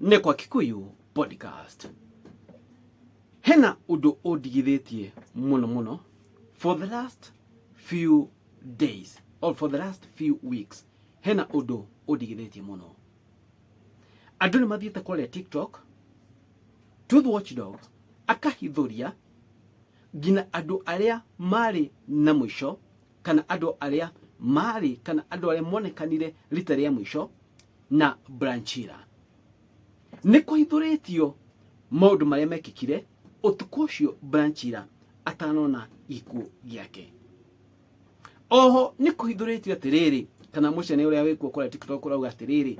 ne kwa Kikuyu podcast. Hena udo odigithitie muno for the last few days or for the last few weeks. Hena udo odigithitie muno. Andu ni mathiete kule TikTok to the watchdog akahithuria gina andu aria mari na mwisho kana andu aria mari kana andu aria monekanire rita ria mwisho na Branchira. Niko hithuritio maundu maria mekikire utuku ucio Branchira atanona ikuo giake. Oho niko hithuritio atiriri kana mucene uria wikuo kule TikTok urauga atiriri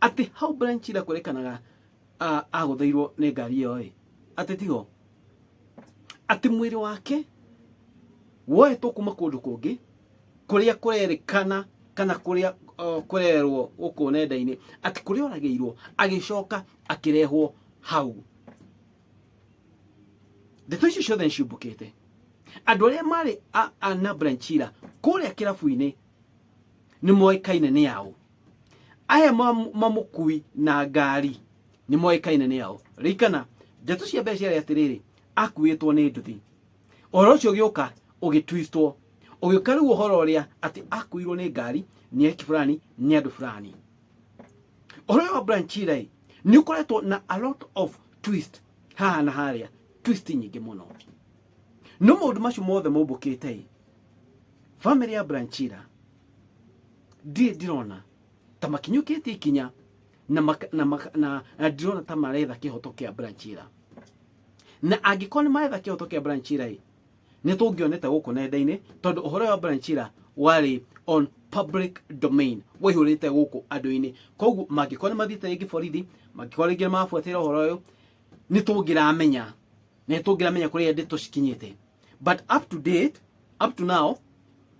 ati how Branchira kurekanaga aguthairwo ni ngari iyo ati tigo ati mwiri wake woetwo kuma kundu kungi kuria kurerikana kana kuria kurerwo uko nenda-ini ati kuria orageirwo agicoka akirehwo hau. Ndeto icio ciothe nciumbukite andu aria mari na Branchira kuria kirabu-ini ni moikaine ni yao. Aya mamukui na ngari ni moikaine ni yao. Rikana ndeto cia mbeca ria atiriri akuitwo ni nduthi oro cio gioka ugitwistwo ugiuka riu uhoro uria ati akuirwo ni ngari ni eki fulani ni andu fulani. Oro wa Branchira ni ukoretwo na a lot of twist haha na haria, twist nyingi muno. No maundu macio mothe mumbukite family ya Branchira dirona ta makinyukitie ikinya na dirona ta maretha kihoto kia Branchira. Na angikoni maretha kihoto kia Branchira ni tungionete guku nenda-ini tondu uhoro wa Branchira wari on public domain wihurite guku andu-ini. Koguo mangikoni mathite ringi borithi mangikoni ringi mafuatira uhoro uyu ni tungiramenya kuria ndeto cikinyite. But up to date, up to now,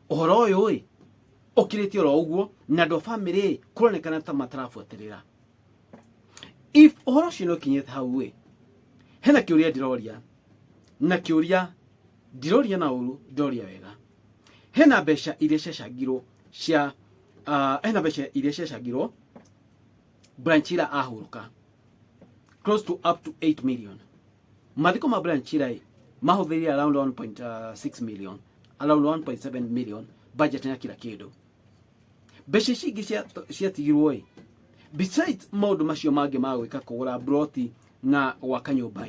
uhoro uyu ukiriti oro uguo na ndo family kuronekana ta matarafuatirira. If uhoro ucio no kinyite hau hena kiuria ndiroria na kiuria ndiroria na uru ndoria wega. Hena mbeca iria ciacangirwo cia Branchira ahuruka close to up to 8 million. Mathiko ma Branchira mahuthiria around 1.6 million, around 1.7 million budget ya kila kindu. Mbeca cingi ciatigirwo besides maundu macio mangi ma gwika kugura broti na gwaka nyumba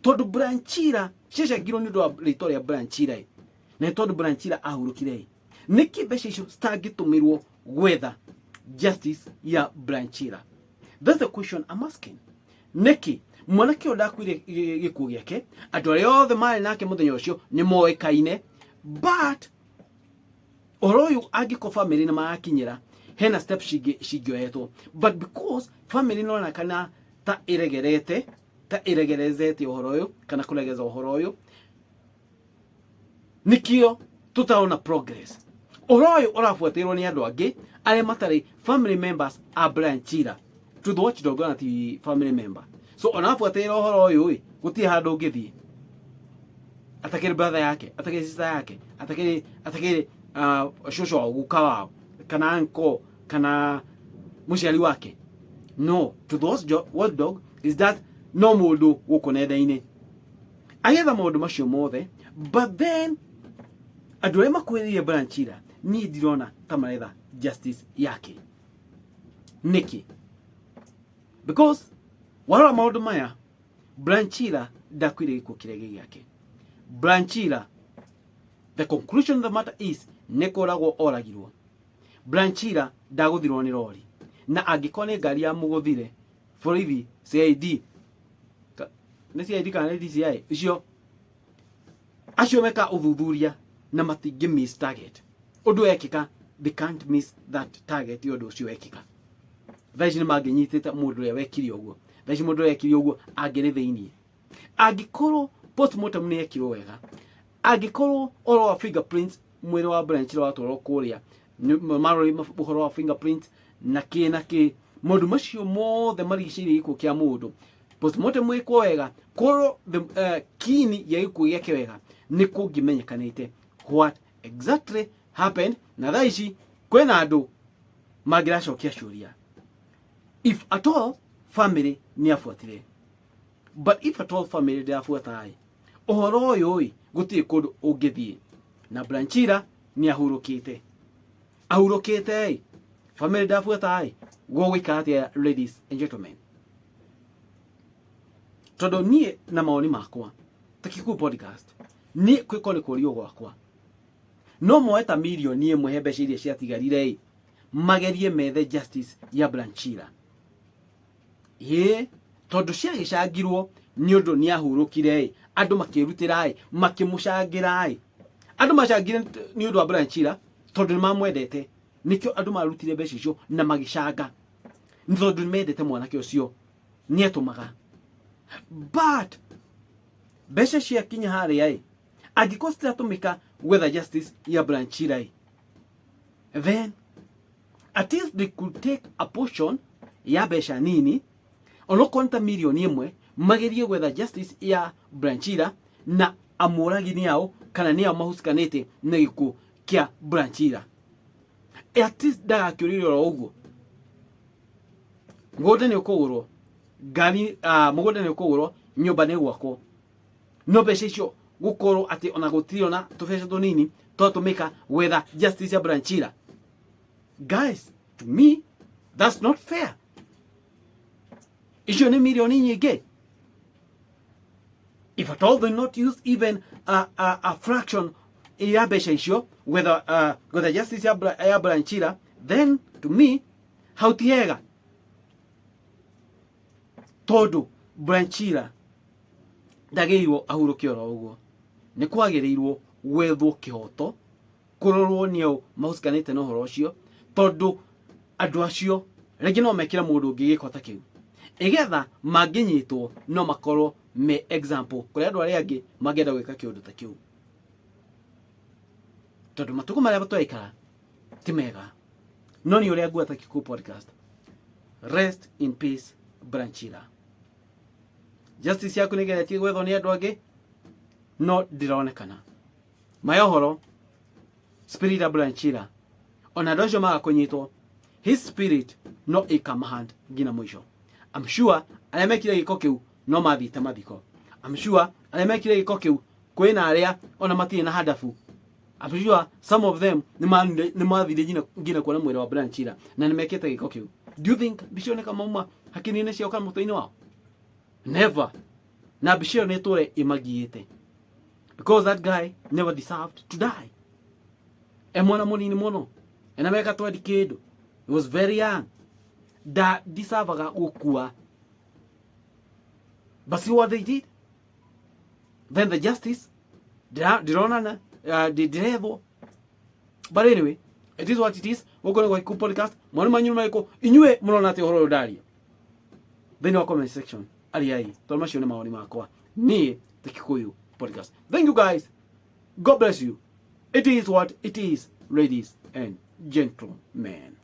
tondu Branchira ciacangirwo ni ndo rito ria Branchira na tondu Branchira ahurukire niki mbeca icio citangitumirwo gwetha justice ya Branchira. That's the question I'm asking. Niki mwanake odakwire gikuo giake andu aria othe mari nake muthenya ucio ni moikaine, but oroyu agiko family na magakinyira hena step cingioetwo, but because family nona kana ta iregerezete uhoro uyu kana kuregeza uhoro uyu nikio tutaona progress. Oroyu urafuatirwo ni andu angi aria matari family members a Branchira to the watchdog na ti family member. So onafuatira uhoro uyu guti handu ngithie atakiri brother yake, atakiri sister yake, atakiri shosho guka wao kana anko kana muciari wake. No, to those watchdog is that no mundu guku nenda-ini agetha maundu macio mothe, but then andu aria makwiririe Branchira ni ndirona ta maretha justice yake. Niki because wala maundu maya Branchira ndakwire gikuo kiria giake. Branchira, the conclusion of the matter is nekoragwo oragirwo. Branchira ndaguthirwo ni rori na angikone ngari ya muguthire borithi CID ne CID kana DCI icio acio meka uthuthuria na matingi miss target. Undu ekika, they can't miss that target yodo ucio ekika. Thaici ni manginyitite mundu uria wekire uguo. Thaici mundu uria wekire uguo angire thiini. Angikorwo postmortem ni ekirwo wega, angikorwo oro wa fingerprints mwiri wa Branchira watwarwo kuria marori uhoro wa fingerprint na ki mundu macio mothe marigicirie gikuo kia mundu postmortem mwikwo wega korwo the kini ya gikuo giake wega ni kungimenyekanite what exactly happened. Na thaici kwena andu magiracokia ciuria if at all family ni afuatire. But if at all family they afuatai, ohoro yoi guti kodu ogethie. Na Branchira ni ahurukite. Ahurukite, family they afuatai, go wikatia, ladies and gentlemen. Todo nie na maoni makwa, Takiku podcast, ni kwikoni kurio gwakwa. No moeta milioni ĩmwe he mbeca iria ciatigarire magerie methe justice ya Branchira. Tondu ciagicangirwo ni undu ni ahurukire andu makirutira makimucangira andu macangire ni undu wa Branchira tondu nimamwendete nikyo andu marutire mbeca icio na magicanga ni tondu nimendete mwanake ucio ni etumaga. But mbeca cia kinya haria angiko citiratumika whether justice ya Branchira then at least they could take a portion ya mbeca nini onokonta milioni ĩmwe magerie whether justice ya Branchira na amuragi ni yao kana ni amahusikanite na gikuo kia Branchira. At least ndagakiurire ro uguo ngode ni ukugurwo gari mugode ni ukugurwo nyumba ni gwako no mbeca icio gukorwo ati ona gutiri ona tubeca tunini twatumika whether justice ya Branchira. Guys, to me that's not fair. Icio ni milioni nyingi. If at all they not use even a fraction ya mbeca icio whether justice ya Branchira, then to me hautiega tondu Branchira ndageirwo ahurukio ro uguo ni kwagereirwo gwethwo kihoto kurorwo niyo mahusikanite na horo ucio tondu andu acio regi no mekira mundu ungi gikota kiu egetha manginyitwo no makorwo me example kuri andu aria angi magenda gwika kiundu ta kiu tondu matuko maria batwaikara ti mega. No ni uria ngua Takiku podcast. Rest in peace Branchira. Justice yaku nigeretie gwethwo ni andu angi no ndironekana mayohoro spirit ya Branchira ona dojo maga kunyitwo his spirit no ikamahand gina mwisho. I'm sure alemekire giko kiu no mathite mathiko. I'm sure alemekire giko kiu kwina aria ona matire na hadafu. I'm sure some of them ni mathire gina kuona mwira wa Branchira na nimekete giko kiu. Do you think bishone kama mama hakinine cio kama mutoini wao? Never. Na bishio ne tore imagiete. Because that guy never deserved to die. Emwana munini mono. And America to decade. He was very young. That deservaga gukua. But see what they did? Then the justice Dirona the but anyway, it is what it is. We're going to go podcast. Mwani manyu maiko inyue murona te horo daria. Then your comment section. Aliai. Tolma shione maoni makwa. Ni Takikuyu podcast. Thank you guys. God bless you. It is what it is, ladies and gentlemen.